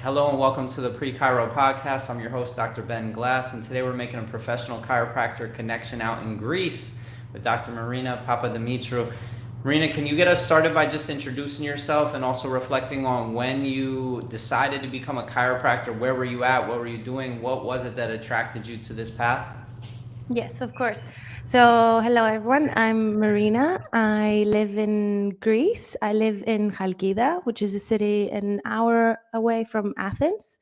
Hello and welcome to the Pre-Chiro podcast. I'm your host, Dr. Ben Glass, and today we're making a professional chiropractor connection out in Greece with Dr. Marina Papdimitriou. Marina, can you get us started by just introducing yourself and also reflecting on when you decided to become a chiropractor? Where were you at? What were you doing? What was it that attracted you to this path? Yes, of course. So, hello everyone. I'm Marina. I live in Greece. I live in Chalkida, which is a city an hour away from Athens.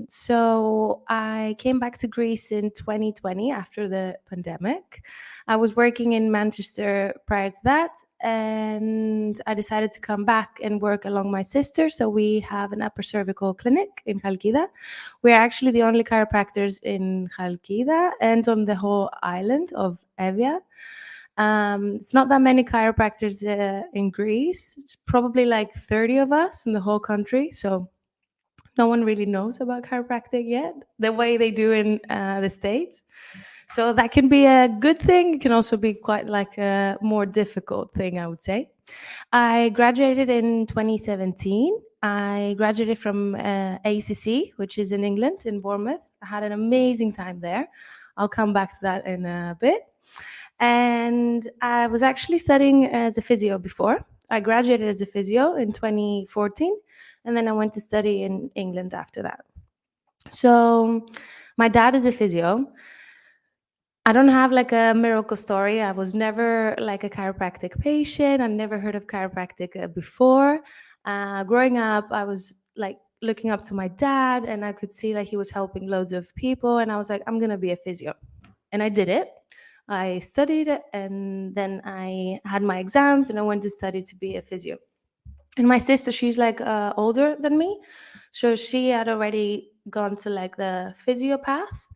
So I came back to Greece in 2020 after the pandemic. I was working in Manchester prior to that, and I decided to come back and work along my sister. So we have an upper cervical clinic in Chalkida. We're actually the only chiropractors in Chalkida and on the whole island of Evia. It's not that many chiropractors in Greece. It's probably like 30 of us in the whole country. So no one really knows about chiropractic yet, the way they do in the States. So that can be a good thing. It can also be quite like a more difficult thing, I would say. I graduated in 2017. I graduated from ACC, which is in England, in Bournemouth. I had an amazing time there. I'll come back to that in a bit. And I was actually studying as a physio before. I graduated as a physio in 2014, and then I went to study in England after that. So my dad is a physio. I don't have like a miracle story. I was never like a chiropractic patient. I never heard of chiropractic before. Growing up, I was like looking up to my dad, and I could see like he was helping loads of people. And I was like, I'm going to be a physio. And I did it. I studied it, and then I had my exams, and I went to study to be a physio. And my sister, she's like older than me. So she had already gone to like the physio path.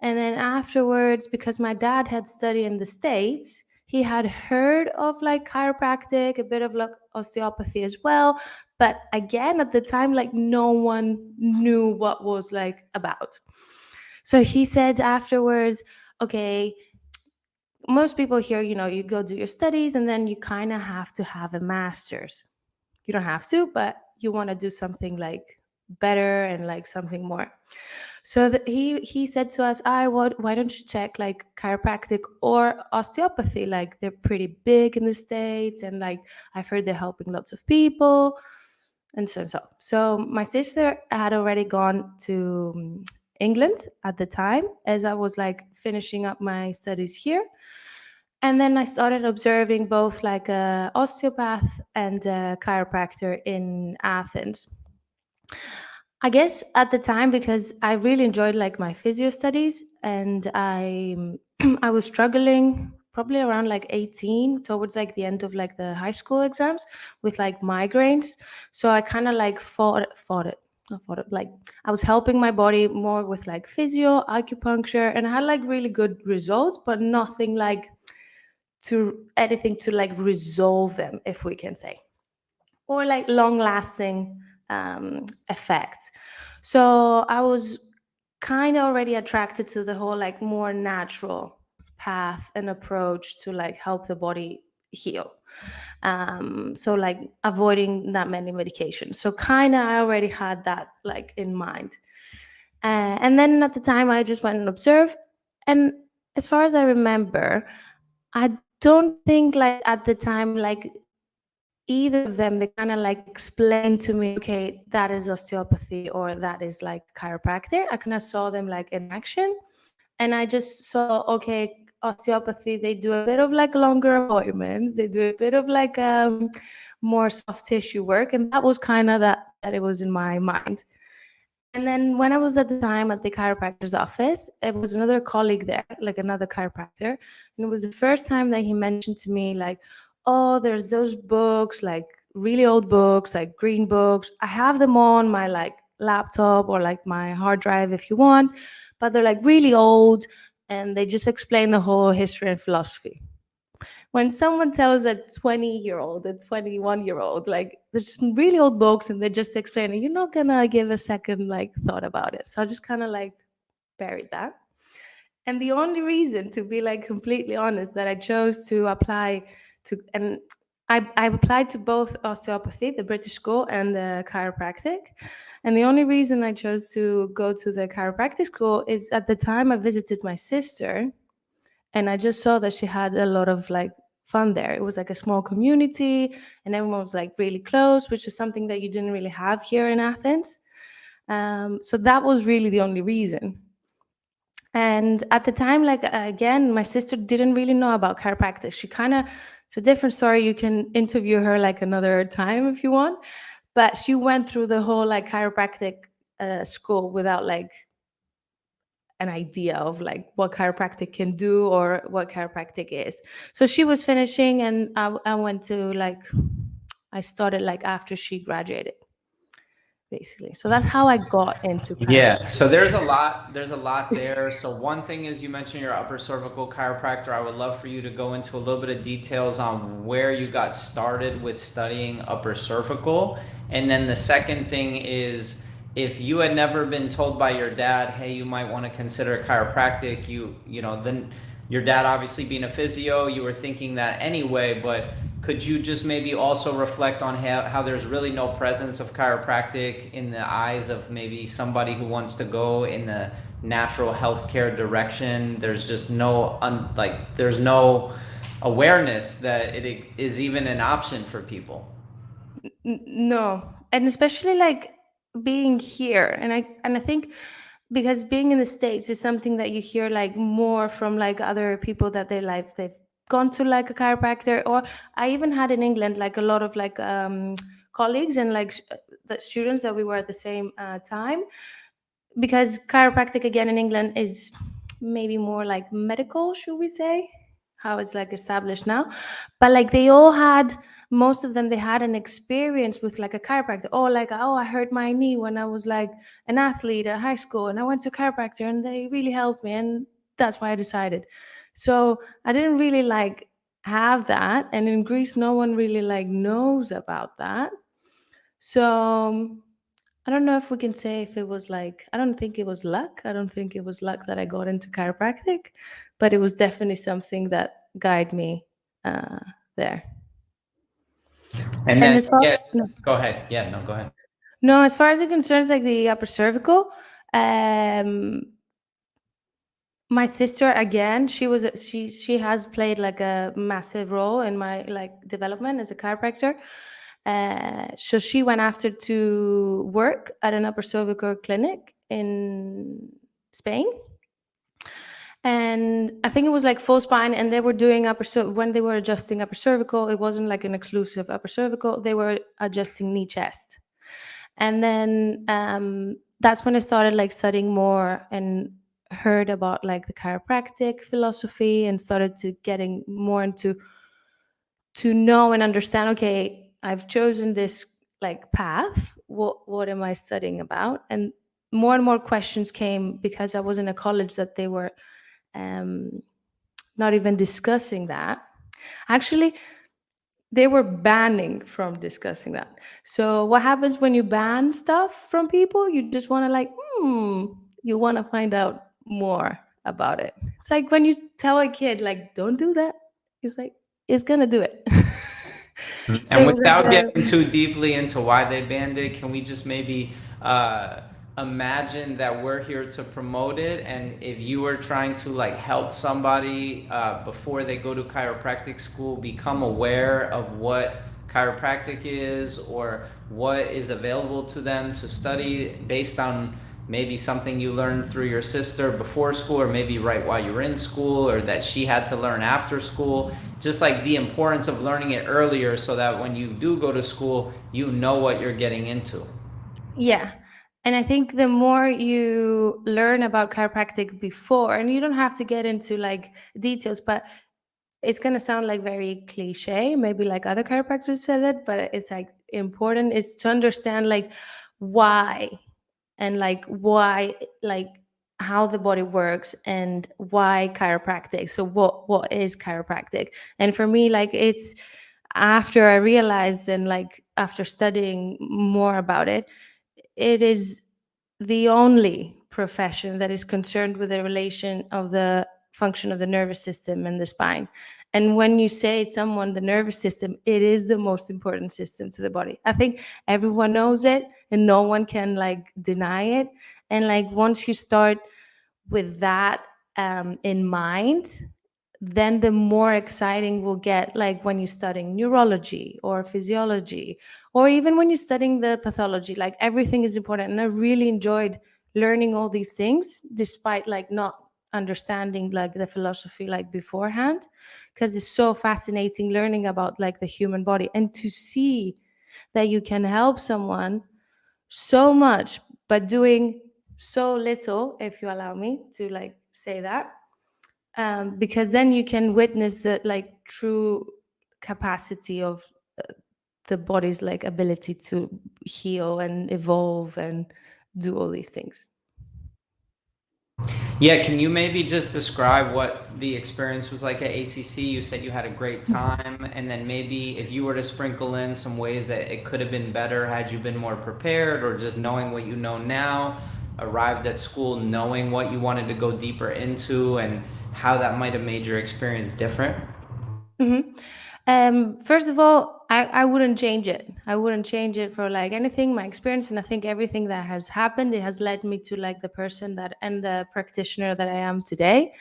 And then afterwards, because my dad had studied in the States, he had heard of like chiropractic, a bit of like osteopathy as well. But again, at the time, like no one knew what was like about. So he said afterwards, okay, most people here, you go do your studies and then you kind of have to have a master's. You don't have to, but you want to do something like better and like something more. So he said to us, why don't you check like chiropractic or osteopathy? Like they're pretty big in the States, and like I've heard they're helping lots of people. And so my sister had already gone to England at the time, as I was like finishing up my studies here. And then I started observing both like a osteopath and a chiropractor in Athens. I guess at the time, because I really enjoyed like my physio studies, and I I was struggling probably around like 18 towards like the end of like the high school exams with like migraines. So I kind of like fought it. Not fought it. Like I was helping my body more with like physio, acupuncture, and I had like really good results, but nothing like to anything to like resolve them, if we can say, or like long lasting effects. So I was kind of already attracted to the whole like more natural path and approach to like help the body heal. So like avoiding that many medications. So kind of I already had that like in mind. And then at the time I just went and observed. And as far as I remember, I don't think like at the time like either of them, they kind of like explained to me, okay, that is osteopathy or that is like chiropractic. I kind of saw them like in action, and I just saw, okay, osteopathy, they do a bit of like longer appointments, they do a bit of like more soft tissue work, and that was kind of that it was in my mind. And then when I was at the time at the chiropractor's office, it was another colleague there, like another chiropractor. And it was the first time that he mentioned to me, like, oh, there's those books, like really old books, like green books. I have them on my like laptop or like my hard drive if you want, but they're like really old, and they just explain the whole history and philosophy. When someone tells a 20-year-old, a 21-year-old, like there's some really old books and they just explain it, you're not gonna give a second like thought about it. So I just kind of like buried that. And the only reason, to be like completely honest, that I chose to apply to, and I applied to both osteopathy, the British school, and the chiropractic. And the only reason I chose to go to the chiropractic school is at the time I visited my sister, and I just saw that she had a lot of like fun there. It was like a small community, and everyone was like really close, which is something that you didn't really have here in Athens. So that was really the only reason. And at the time, like again, my sister didn't really know about chiropractic. She kind of, it's a different story. You can interview her like another time if you want. But she went through the whole like chiropractic school without like an idea of like what chiropractic can do or what chiropractic is. So she was finishing, and I went to like, I started like after she graduated, basically. So that's how I got into Yeah, chiropractic. so there's a lot there. So one thing is, you mentioned your upper cervical chiropractor. I would love for you to go into a little bit of details on where you got started with studying upper cervical. And then the second thing is, if you had never been told by your dad, hey, you might want to consider chiropractic, then your dad obviously being a physio, you were thinking that anyway, but could you just maybe also reflect on how there's really no presence of chiropractic in the eyes of maybe somebody who wants to go in the natural healthcare direction? There's just there's no awareness that it is even an option for people. No, and especially like being here, and I think because being in the States is something that you hear like more from like other people that they've gone to like a chiropractor. Or I even had in England like a lot of like colleagues and like the students that we were at the same time, because chiropractic again in England is maybe more like medical, should we say, how it's like established now. But like they all had, most of them, they had an experience with like a chiropractor, or like, oh, I hurt my knee when I was like an athlete at high school and I went to a chiropractor and they really helped me, and that's why I decided. So I didn't really like have that, and in Greece no one really like knows about that. So I don't know if we can say if it was like, I don't think it was luck. I don't think it was luck that I got into chiropractic, but it was definitely something that guided me uh, there. And And then, as far, yeah, no, go ahead. Yeah, no, go ahead. no, as far as it concerns like the upper cervical, um, my sister again, she has played like a massive role in my like development as a chiropractor. So she went after to work at an upper cervical clinic in Spain, and I think it was like full spine, and they were doing when they were adjusting upper cervical, it wasn't like an exclusive upper cervical, they were adjusting knee chest. And then that's when I started like studying more and heard about like the chiropractic philosophy, and started to getting more into to know and understand, okay, I've chosen this like path, what am I studying about? And more questions came because I was in a college that they were um, not even discussing that. Actually, they were banning from discussing that. So what happens when you ban stuff from people? You just want to like, you want to find out more about it. It's like when you tell a kid like, don't do that. It's like, it's gonna do it. So And it was like without getting too deeply into why they banned it, can we just maybe imagine that we're here to promote it? And if you were trying to like help somebody before they go to chiropractic school become aware of what chiropractic is, or what is available to them to study based on maybe something you learned through your sister before school, or maybe right while you were in school, or that she had to learn after school, just like the importance of learning it earlier so that when you do go to school, you know what you're getting into. yeah. And I think the more you learn about chiropractic before, and you don't have to get into like details, but it's going to sound like very cliche, maybe like other chiropractors said it, but it's like important is to understand like why, and like why, like how the body works, and why chiropractic. So what is chiropractic? And for me, like it's after I realized, and like after studying more about it, it is the only profession that is concerned with the relation of the function of the nervous system and the spine. And when you say someone the nervous system, it is the most important system to the body. I think everyone knows it and no one can like deny it. And like once you start with that in mind, then the more exciting will get, like when you're studying neurology or physiology, or even when you're studying the pathology, like everything is important. And I really enjoyed learning all these things despite like not understanding like the philosophy like beforehand, because it's so fascinating learning about like the human body and to see that you can help someone so much but doing so little, if you allow me to like say that, because then you can witness the like true capacity of the body's like ability to heal and evolve and do all these things. Yeah, can you maybe just describe what the experience was like at ACC? You said you had a great time, and then maybe if you were to sprinkle in some ways that it could have been better had you been more prepared, or just knowing what you know now, arrived at school knowing what you wanted to go deeper into, and how that might have made your experience different. First of all, I wouldn't change it. I wouldn't change it for like anything, my experience. And I think everything that has happened, it has led me to like the person that and the practitioner that I am today.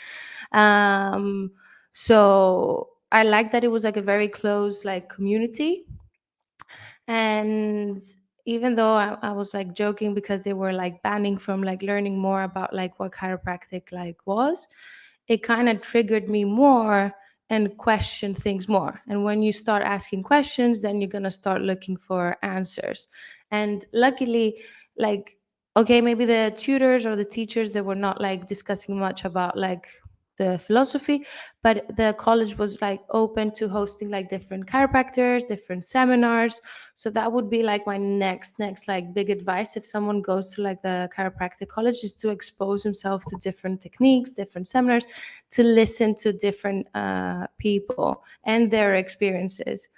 Um, so I like that it was like a very close like community. And even though I was like joking because they were like banning from like learning more about like what chiropractic like was, it kind of triggered me more and question things more. And when you start asking questions, then you're going to start looking for answers. And luckily, like, okay, maybe the tutors or the teachers, they were not like discussing much about like the philosophy, but the college was like open to hosting like different chiropractors, different seminars. So that would be like my next like big advice if someone goes to like the chiropractic college, is to expose himself to different techniques, different seminars, to listen to different people and their experiences,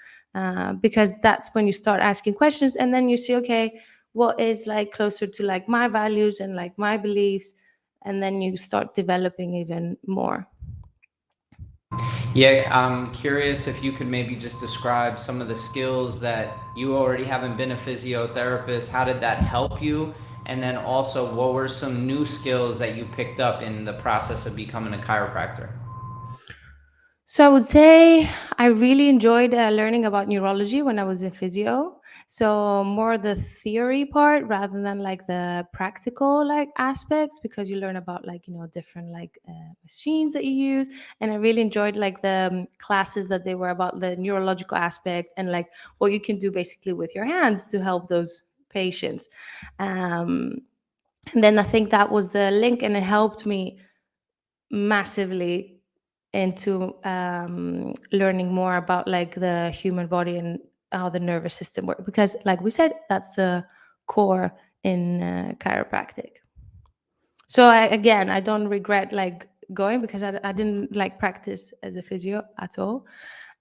because that's when you start asking questions and then you see, okay, what is like closer to like my values and like my beliefs, and then you start developing even more. Yeah, I'm curious if you could maybe just describe some of the skills that you already haven't been a physiotherapist. How did that help you? And then also, what were some new skills that you picked up in the process of becoming a chiropractor? So I would say I really enjoyed learning about neurology when I was in physio. So more the theory part rather than like the practical like aspects, because you learn about like different like machines that you use. And I really enjoyed like the classes that they were about the neurological aspect and like what you can do basically with your hands to help those patients. Um, and then I think that was the link, and it helped me massively into learning more about like the human body and how the nervous system works, because like we said, that's the core in chiropractic. So again, I don't regret like going, because I didn't like practice as a physio at all,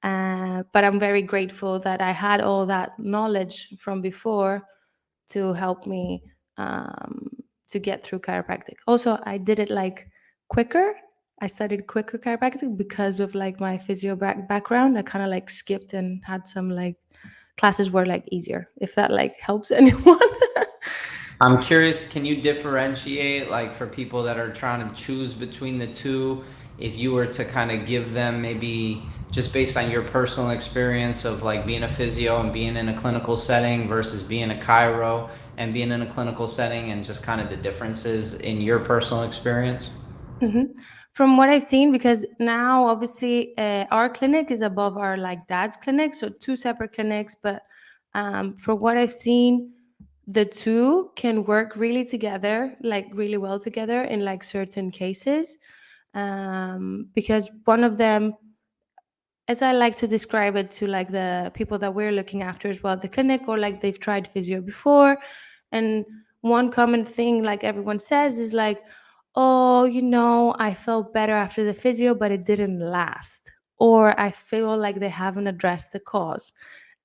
but I'm very grateful that I had all that knowledge from before to help me um, to get through chiropractic. Also, I did it like quicker. I studied quicker chiropractic because of like my physio background. I kind of like skipped and had some like classes were like easier, if that like helps anyone. I'm curious, can you differentiate, like for people that are trying to choose between the two, if you were to kind of give them maybe just based on your personal experience of like being a physio and being in a clinical setting versus being a chiro and being in a clinical setting, and just kind of the differences in your personal experience? hmm From what I've seen, because now obviously our clinic is above our like dad's clinic, so two separate clinics. But from what I've seen, the two can work really together, like really well together in like certain cases, because one of them, as I like to describe it to like the people that we're looking after as well, the clinic, or like they've tried physio before. And one common thing, like everyone says, is like, oh, I felt better after the physio, but it didn't last. Or I feel like they haven't addressed the cause.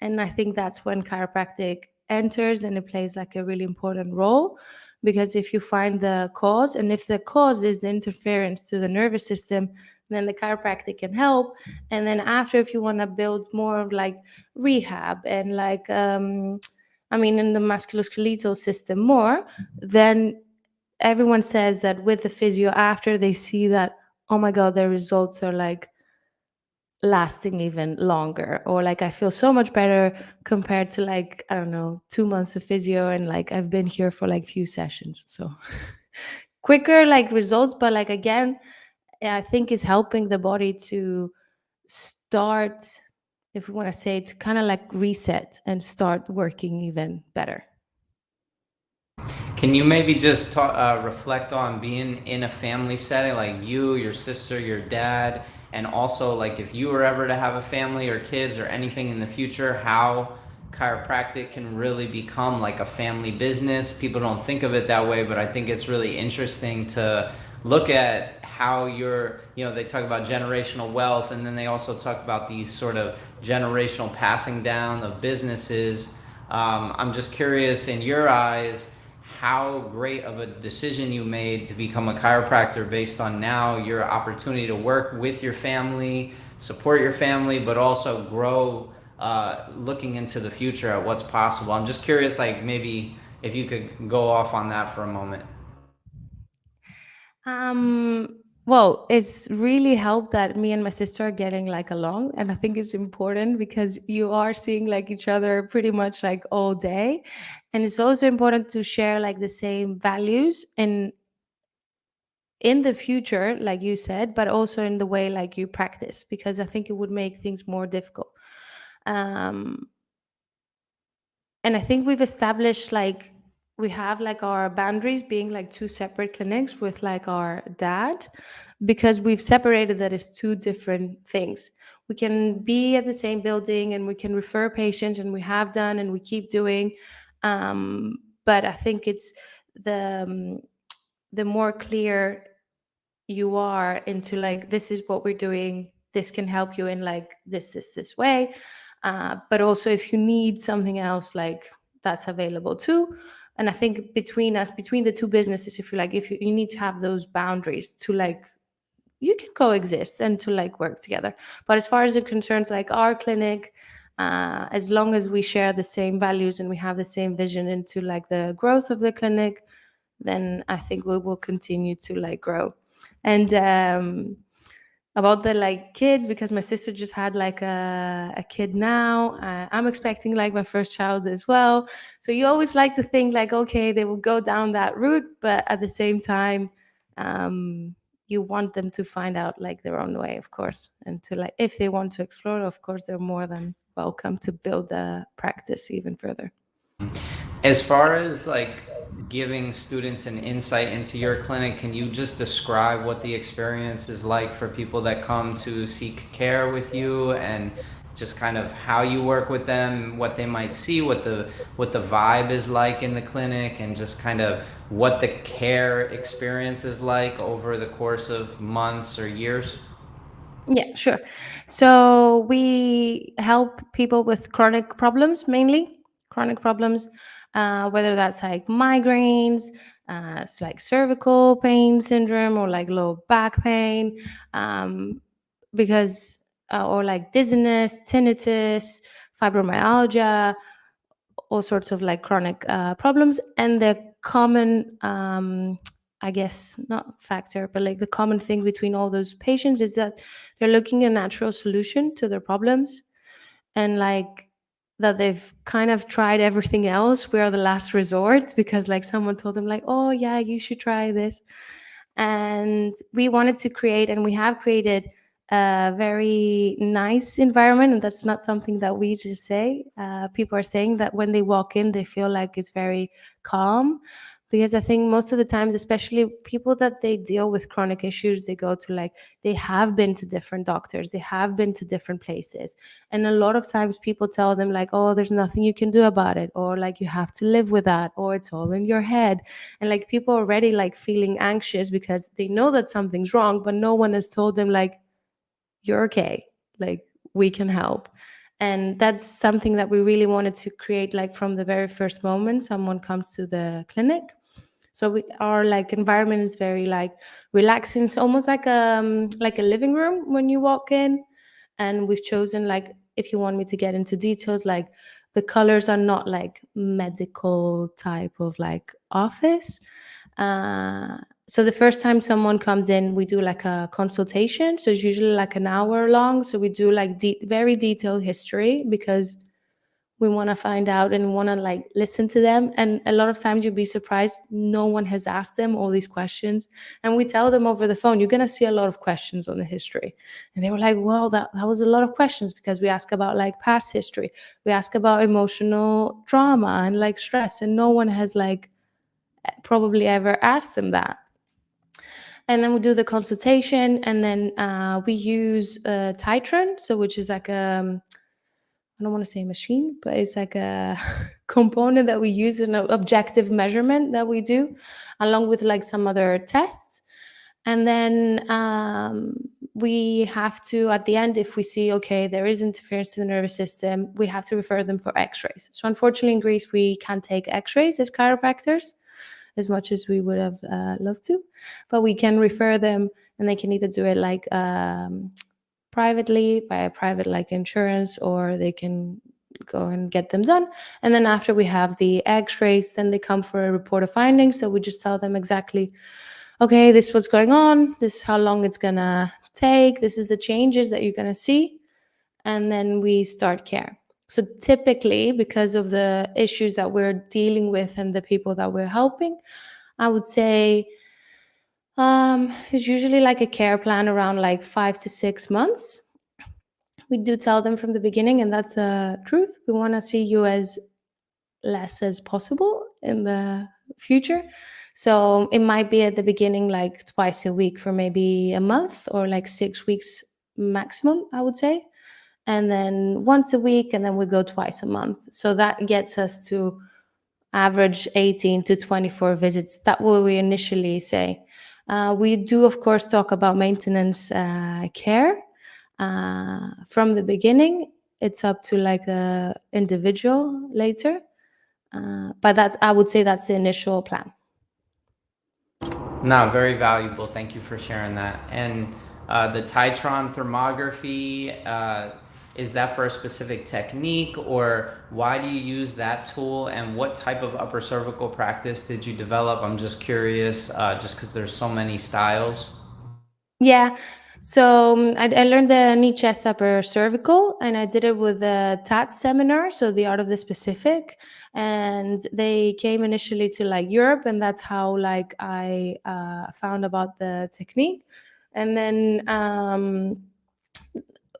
And I think that's when chiropractic enters and it plays like a really important role. Because if you find the cause, and if the cause is the interference to the nervous system, then the chiropractic can help. And then after, if you want to build more of like rehab and like in the musculoskeletal system more, then everyone says that with the physio, after they see that, oh my god, their results are like lasting even longer, or like I feel so much better compared to like, I don't know, 2 months of physio, and like I've been here for like few sessions. So quicker like results, but like again, I think is helping the body to start, if we want to say, to kind of like reset and start working even better. Can you maybe just reflect on being in a family setting, like you, your sister, your dad, and also like if you were ever to have a family or kids or anything in the future, how chiropractic can really become like a family business? People don't think of it that way, but I think it's really interesting to look at how they talk about generational wealth, and then they also talk about these sort of generational passing down of businesses. I'm just curious, in your eyes, how great of a decision you made to become a chiropractor based on now your opportunity to work with your family, support your family, but also grow, looking into the future at what's possible. I'm just curious, like maybe if you could go off on that for a moment. Well, it's really helped that me and my sister are getting like along, and I think it's important because you are seeing like each other pretty much like all day, and it's also important to share like the same values in the future, like you said, but also in the way like you practice, because I think it would make things more difficult. Um, and I think we've established like we have like our boundaries being like two separate clinics with like our dad, because we've separated that as two different things. We can be at the same building and we can refer patients, and we have done and we keep doing, but I think it's the the more clear you are into like, this is what we're doing, this can help you in like this way, but also if you need something else, like that's available too. And I think between us, between the two businesses, if you like, if you need to have those boundaries to like, you can coexist and to like work together. But as far as it concerns like our clinic, as long as we share the same values and we have the same vision into like the growth of the clinic, then I think we will continue to like grow. And about the like kids, because my sister just had like a kid now, I'm expecting like my first child as well. So you always like to think like, okay, they will go down that route, but at the same time, you want them to find out like their own way, of course, and to like, if they want to explore, of course they're more than welcome to build the practice even further. As far as like giving students an insight into your clinic, can you just describe what the experience is like for people that come to seek care with you, and just kind of how you work with them, what they might see, what the vibe is like in the clinic, and just kind of what the care experience is like over the course of months or years? Yeah, sure. So we help people with chronic problems, mainly chronic problems, whether that's like migraines, it's like cervical pain syndrome, or like low back pain, um, because or like dizziness, tinnitus, fibromyalgia, all sorts of like chronic problems. And the common, I guess not factor, but like the common thing between all those patients is that they're looking at a natural solution to their problems, and like that they've kind of tried everything else. We are the last resort because like someone told them like, oh yeah, you should try this. And we wanted to create, and we have created, a very nice environment. And that's not something that we just say. People are saying that when they walk in, they feel like it's very calm, because I think most of the times, especially people that they deal with chronic issues, they go to like, they have been to different doctors, they have been to different places, and a lot of times people tell them like, oh, there's nothing you can do about it, or like you have to live with that, or it's all in your head. And like people are already like feeling anxious because they know that something's wrong, but no one has told them like, you're okay, like we can help. And that's something that we really wanted to create, like from the very first moment someone comes to the clinic. So our like environment is very like relaxing. It's almost like a living room when you walk in. And we've chosen, like, if you want me to get into details, like the colors are not like medical type of like office. So the first time someone comes in, we do like a consultation. So it's usually like an hour long. So we do like very detailed history, because we want to find out and want to like listen to them. And a lot of times you'll be surprised, no one has asked them all these questions. And we tell them over the phone, you're going to see a lot of questions on the history. And they were like, well, that was a lot of questions, because we ask about like past history. We ask about emotional trauma and like stress. And no one has like probably ever asked them that. And then we do the consultation, and then we use Titron, so which is like I don't want to say machine, but it's like a component that we use, in an objective measurement that we do, along with like some other tests. And then we have to, at the end, if we see, okay, there is interference to the nervous system, we have to refer them for x-rays. So unfortunately in Greece, we can't take x-rays as chiropractors, as much as we would have loved to, but we can refer them, and they can either do it like privately by a private like insurance, or they can go and get them done. And then after we have the x-rays, then they come for a report of findings. So we just tell them exactly, okay, this is what's going on, this is how long it's gonna take, this is the changes that you're gonna see, and then we start care. So typically, because of the issues that we're dealing with and the people that we're helping, I would say it's usually like a care plan around like 5 to 6 months. We do tell them from the beginning, and that's the truth, we want to see you as less as possible in the future. So it might be at the beginning like twice a week for maybe a month, or like 6 weeks maximum, I would say. And then once a week, and then we go twice a month. So that gets us to average 18 to 24 visits. That's what we initially say. We do, of course, talk about maintenance care from the beginning. It's up to like the individual later. But I would say that's the initial plan. No, very valuable. Thank you for sharing that. And the Titron thermography, is that for a specific technique, or why do you use that tool, and what type of upper cervical practice did you develop? I'm just curious, just because there's so many styles. Yeah. So I learned the knee, chest, upper cervical, and I did it with a TAT seminar, so the art of the specific. And they came initially to like Europe, and that's how like I found about the technique. And then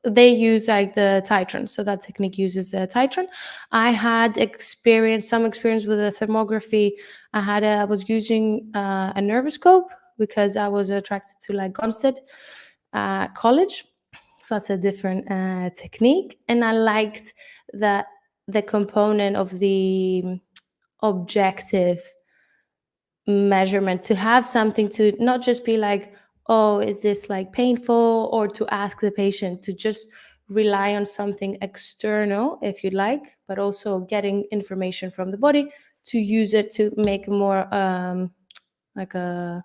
they use like the Titron, so that technique uses the Titron. I had some experience with the thermography. I was using a nervoscope, because I was attracted to like Gonstead College, so that's a different technique. And I liked the component of the objective measurement, to have something to not just be like, oh, is this like painful, or to ask the patient, to just rely on something external, if you like, but also getting information from the body to use it to make more like a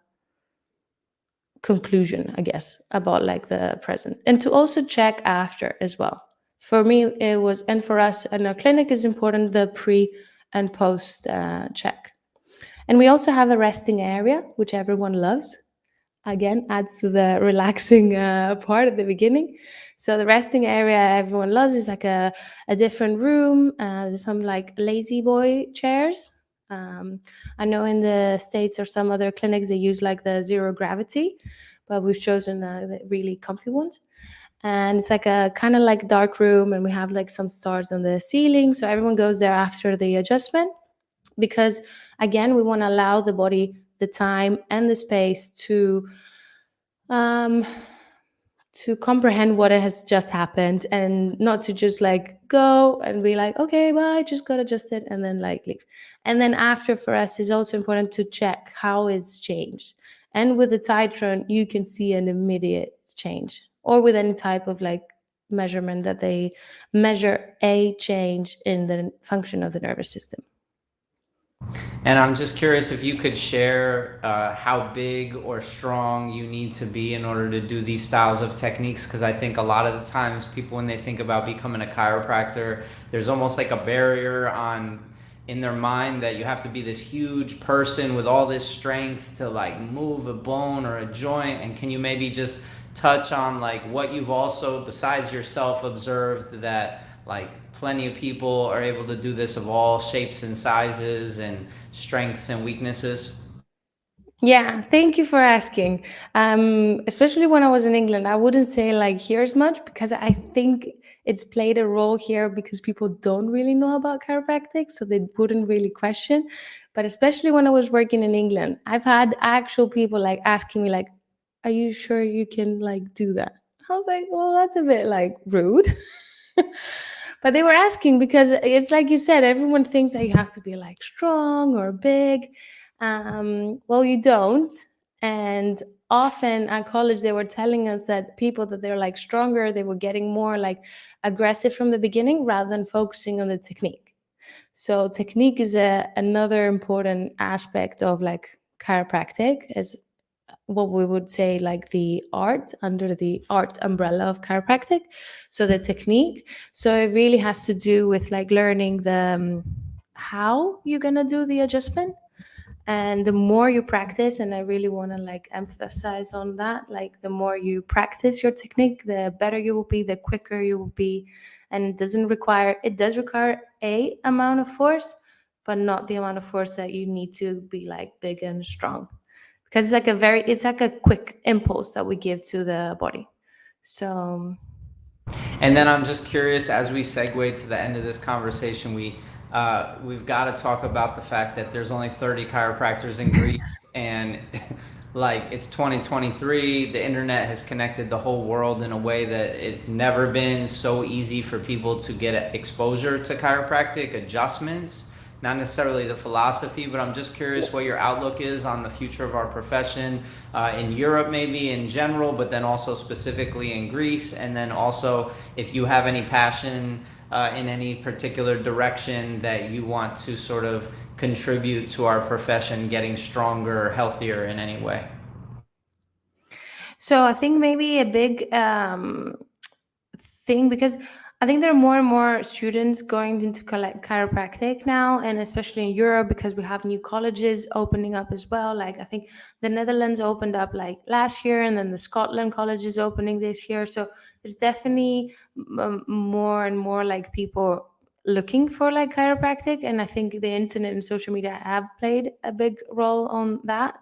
conclusion, I guess, about like the present, and to also check after as well. For me, it was, and for us in our clinic, is important, the pre and post check. And we also have a resting area, which everyone loves. Again, adds to the relaxing part at the beginning. So the resting area everyone loves is like a different room. There's some like lazy boy chairs. I know in the States or some other clinics, they use like the zero gravity, but we've chosen the really comfy ones. And it's like a kind of like dark room, and we have like some stars on the ceiling. So everyone goes there after the adjustment, because again, we want to allow the body the time and the space to comprehend what has just happened, and not to just like go and be like, okay, well, I just got adjusted, and then like leave. And then after, for us, is also important to check how it's changed. And with the Titron, you can see an immediate change, or with any type of like measurement that they measure a change in the function of the nervous system. And I'm just curious if you could share how big or strong you need to be in order to do these styles of techniques. Because I think a lot of the times people, when they think about becoming a chiropractor, there's almost like a barrier on in their mind that you have to be this huge person with all this strength to like move a bone or a joint. And can you maybe just touch on like what you've also, besides yourself, observed that like plenty of people are able to do this of all shapes and sizes and strengths and weaknesses? Yeah, thank you for asking. Especially when I was in England, I wouldn't say like here as much because I think it's played a role here because people don't really know about chiropractic, so they wouldn't really question. But especially when I was working in England, I've had actual people like asking me like, "Are you sure you can like do that?" I was like, "Well, that's a bit like rude." But they were asking because it's like you said, everyone thinks that you have to be like strong or big. Well, you don't. And often at college, they were telling us that people that they're like stronger, they were getting more like aggressive from the beginning rather than focusing on the technique. So technique is another important aspect of like chiropractic, as what we would say like the art under the art umbrella of chiropractic. So the technique, so it really has to do with like learning the how you're gonna do the adjustment. And the more you practice, and I really want to like emphasize on that, like the more you practice your technique, the better you will be, the quicker you will be. And it does require a amount of force, but not the amount of force that you need to be like big and strong, because it's like a quick impulse that we give to the body. So And then I'm just curious, as we segue to the end of this conversation, we've got to talk about the fact that there's only 30 chiropractors in Greece, and like it's 2023. The internet has connected the whole world in a way that it's never been so easy for people to get exposure to chiropractic adjustments. Not necessarily the philosophy, but I'm just curious what your outlook is on the future of our profession in Europe, maybe in general, but then also specifically in Greece. And then also if you have any passion in any particular direction that you want to sort of contribute to our profession getting stronger, healthier in any way. So I think maybe a big thing, because I think there are more and more students going into chiropractic now, and especially in Europe because we have new colleges opening up as well. Like I think the Netherlands opened up like last year, and then the Scotland college is opening this year. So there's definitely more and more like people looking for like chiropractic, and I think the internet and social media have played a big role on that.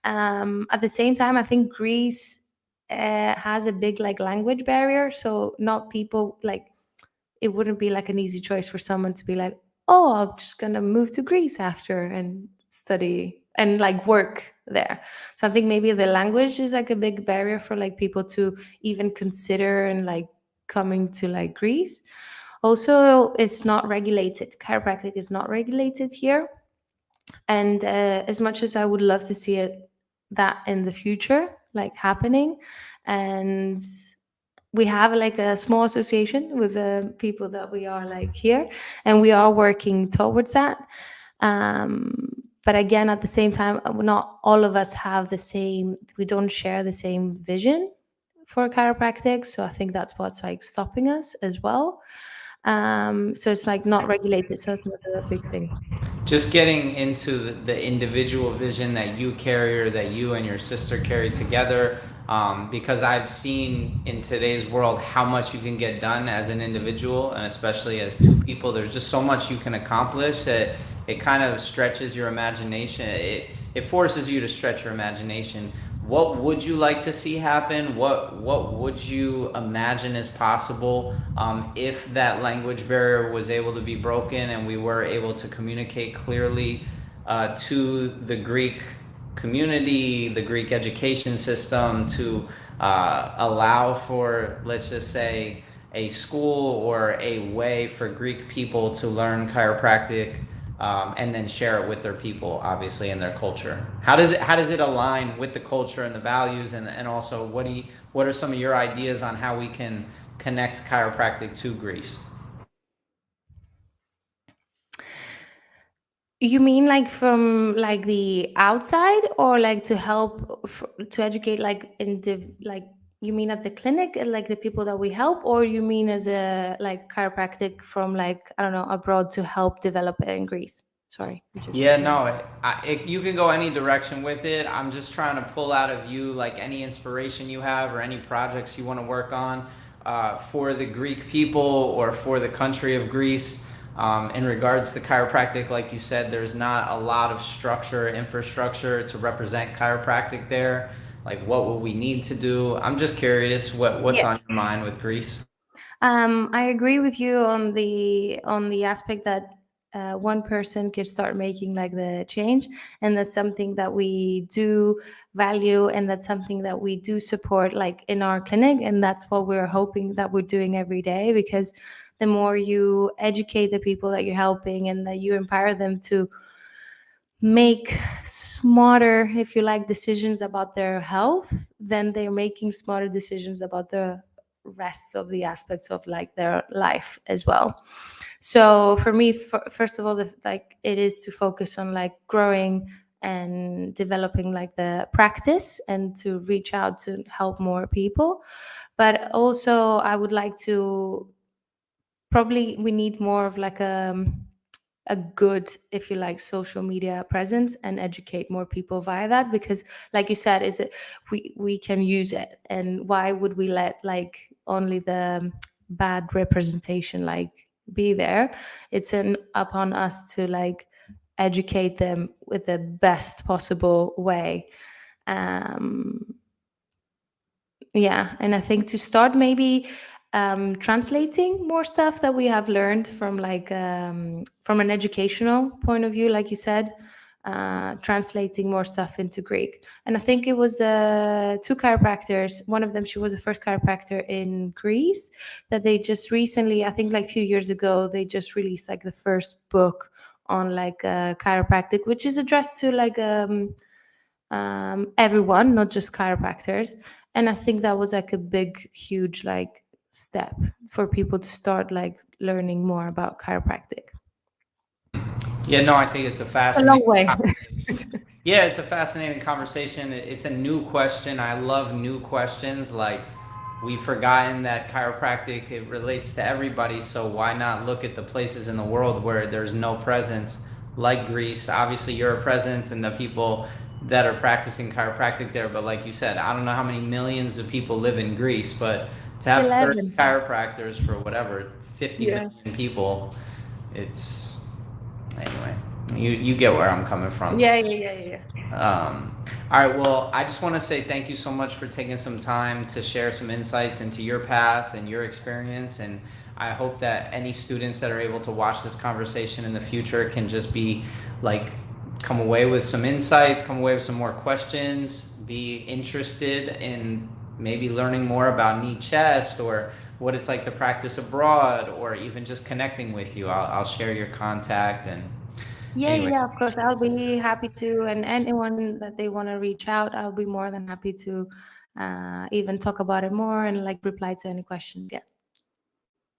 At the same time, I think Greece has a big like language barrier, so not people like it wouldn't be like an easy choice for someone to be like, oh, I'm just gonna move to Greece after and study and like work there. So I think maybe the language is like a big barrier for like people to even consider and like coming to like Greece. Also, it's not regulated. Chiropractic is not regulated here, and as much as I would love to see it that in the future like happening, and we have like a small association with the people that we are like here, and we are working towards that. But again, at the same time, not all of us have the same, we don't share the same vision for chiropractic, so I think that's what's like stopping us as well. So it's like not regulated, so that's another big thing. Just getting into the individual vision that you carry or that you and your sister carry together, because I've seen in today's world how much you can get done as an individual, and especially as two people. There's just so much you can accomplish that it kind of stretches your imagination. It forces you to stretch your imagination. What would you like to see happen? What would you imagine is possible if that language barrier was able to be broken and we were able to communicate clearly to the Greek community, the Greek education system, to allow for, let's just say, a school or a way for Greek people to learn chiropractic and then share it with their people, obviously, in their culture. How does it align with the culture and the values, and also what are some of your ideas on how we can connect chiropractic to Greece? You mean like from like the outside, or like to help to educate like in like, you mean at the clinic and like the people that we help, or you mean as a like chiropractic from like, I don't know, abroad to help develop it in Greece? Sorry, just Yeah, no, you can go any direction with it. I'm just trying to pull out of you like any inspiration you have or any projects you want to work on for the Greek people or for the country of Greece. In regards to chiropractic, like you said, there's not a lot of structure, infrastructure to represent chiropractic there. Like, what will we need to do? I'm just curious what's yeah. on your mind with Greece. I agree with you on the aspect that one person could start making like the change, and that's something that we do value, and that's something that we do support like in our clinic, and that's what we're hoping that we're doing every day, because the more you educate the people that you're helping and that you empower them to make smarter, if you like, decisions about their health, then they're making smarter decisions about the rest of the aspects of like their life as well. So for me, first of all, like it is to focus on like growing and developing like the practice and to reach out to help more people. But also I would like to, probably we need more of like a good, if you like, social media presence and educate more people via that, because like you said, is it, we can use it, and why would we let like only the bad representation like be there? It's an upon us to like educate them with the best possible way. um yeah, and I think to start maybe translating more stuff that we have learned from like from an educational point of view, like you said, translating more stuff into Greek. And I think it was two chiropractors. One of them, she was the first chiropractor in Greece, that they just recently, I think like a few years ago, they just released like the first book on like chiropractic, which is addressed to like everyone, not just chiropractors. And I think that was like a big, huge like step for people to start like learning more about chiropractic. Yeah, no, I think it's a A long fascinating way. conversation. Yeah, it's a fascinating conversation. It's a new question. I love new questions. Like, we've forgotten that chiropractic, it relates to everybody, so why not look at the places in the world where there's no presence, like Greece? Obviously, you're a presence and the people that are practicing chiropractic there, but like you said, I don't know how many millions of people live in Greece, but to have 30 11. chiropractors for whatever, 50 Yeah. million people, it's anyway, you get where I'm coming from. Yeah, yeah, yeah, yeah, yeah. All right, well, I just want to say thank you so much for taking some time to share some insights into your path and your experience. And I hope that any students that are able to watch this conversation in the future can just be like, come away with some insights, come away with some more questions, be interested in maybe learning more about knee chest or what it's like to practice abroad, or even just connecting with you. I'll share your contact. And Yeah, anyway, yeah, of course. I'll be happy to. And anyone that they want to reach out, I'll be more than happy to even talk about it more and like reply to any questions. Yeah.